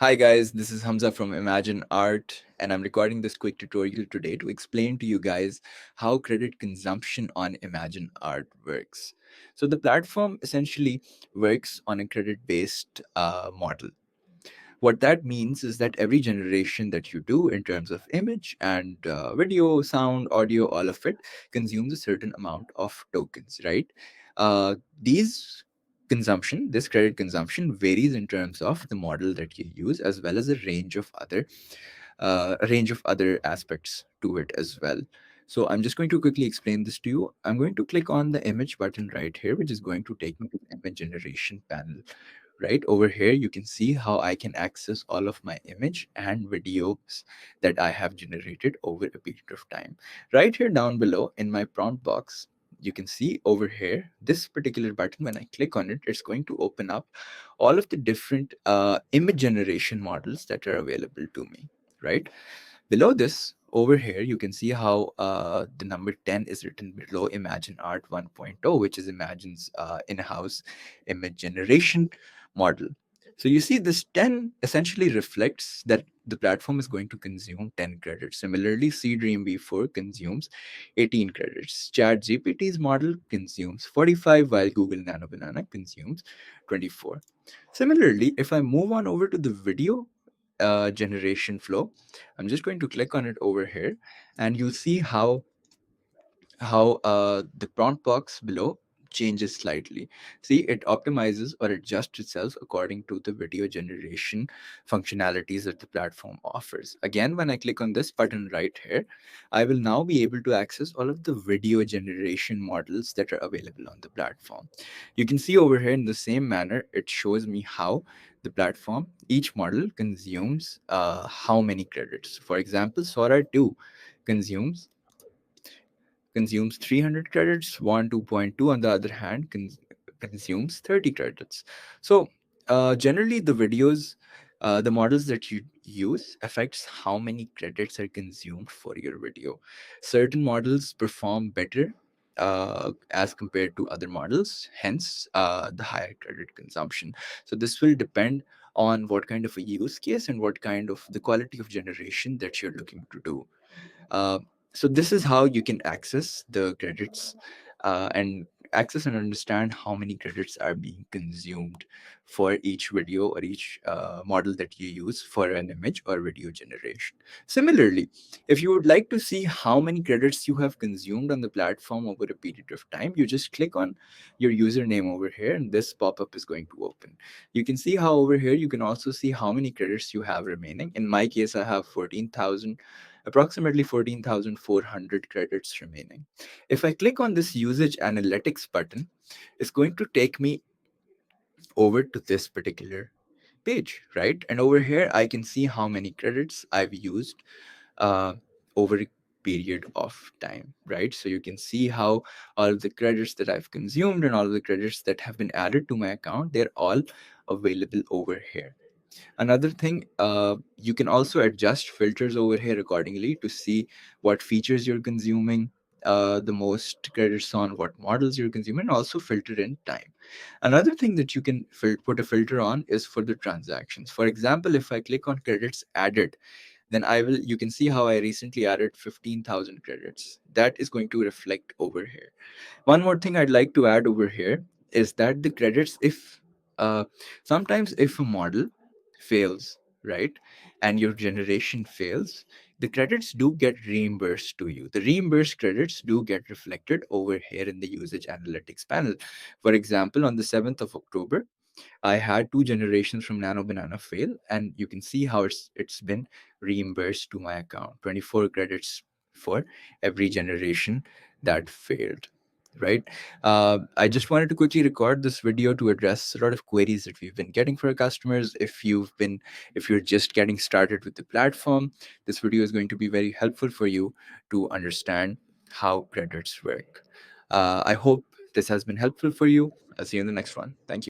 Hi guys, this is Hamza from ImagineArt, and I'm recording this quick tutorial today to explain to you guys how credit consumption on ImagineArt works. So the platform essentially works on a credit-based model. What that means is that every generation that you do in terms of image and video, sound, audio, all of it consumes a certain amount of tokens, right? These this credit consumption varies in terms of the model that you use, as well as a range of other aspects to it as well. So I'm just going to quickly explain this to you. I'm going to click on the image button right here, which is going to take me to the image generation panel. Right over here, you can see how I can access all of my image and videos that I have generated over a period of time. Right here down below in my prompt box, you can see over here, this particular button, when I click on it, it's going to open up all of the different image generation models that are available to me, right? Below this, over here, you can see how the number 10 is written below ImagineArt 1.0, which is Imagine's in-house image generation model. So you see this 10 essentially reflects that the platform is going to consume 10 credits. Similarly, Seedream V4 consumes 18 credits. ChatGPT's model consumes 45, while Google Nano Banana consumes 24. Similarly, if I move on over to the video generation flow, I'm just going to click on it over here, and you'll see how the prompt box below changes slightly. See, it optimizes or adjusts itself according to the video generation functionalities that the platform offers. Again, when I click on this button right here, I will now be able to access all of the video generation models that are available on the platform. You can see over here in the same manner, it shows me how the platform, each model consumes how many credits. For example, Sora 2 consumes consumes 300 credits. One 2.2, on the other hand, consumes 30 credits. So generally, the models that you use affects how many credits are consumed for your video. Certain models perform better as compared to other models, hence the higher credit consumption. So this will depend on what kind of a use case and what kind of the quality of generation that you're looking to do. uh, so this is how you can access the credits and access and understand how many credits are being consumed for each video or each model that you use for an image or video generation. Similarly, if you would like to see how many credits you have consumed on the platform over a period of time, you just click on your username over here and this pop-up is going to open. You can see how over here you can also see how many credits you have remaining. In my case, I have approximately 14,400 credits remaining. If I click on this usage analytics button, it's going to take me over to this particular page, right? And over here, I can see how many credits I've used uh, over a period of time, right? So you can see how all of the credits that I've consumed and all of the credits that have been added to my account, they're all available over here. Another thing, you can also adjust filters over here accordingly to see what features you're consuming the most credits on, what models you're consuming, and also filter in time. Another thing that you can put a filter on is for the transactions. For example, if I click on credits added, then you can see how I recently added 15,000 credits. That is going to reflect over here. One more thing I'd like to add over here is that the credits, if sometimes if a model fails, right, and your generation fails, the credits do get reimbursed to you. The reimbursed credits do get reflected over here in the usage analytics panel. For example, on the 7th of October, I had two generations from Nano Banana fail, and you can see how it's been reimbursed to my account. 24 credits for every generation that failed. Right. I just wanted to quickly record this video to address a lot of queries that we've been getting for our customers. If you're just getting started with the platform, this video is going to be very helpful for you to understand how credits work. I hope this has been helpful for you. I'll see you in the next one. Thank you.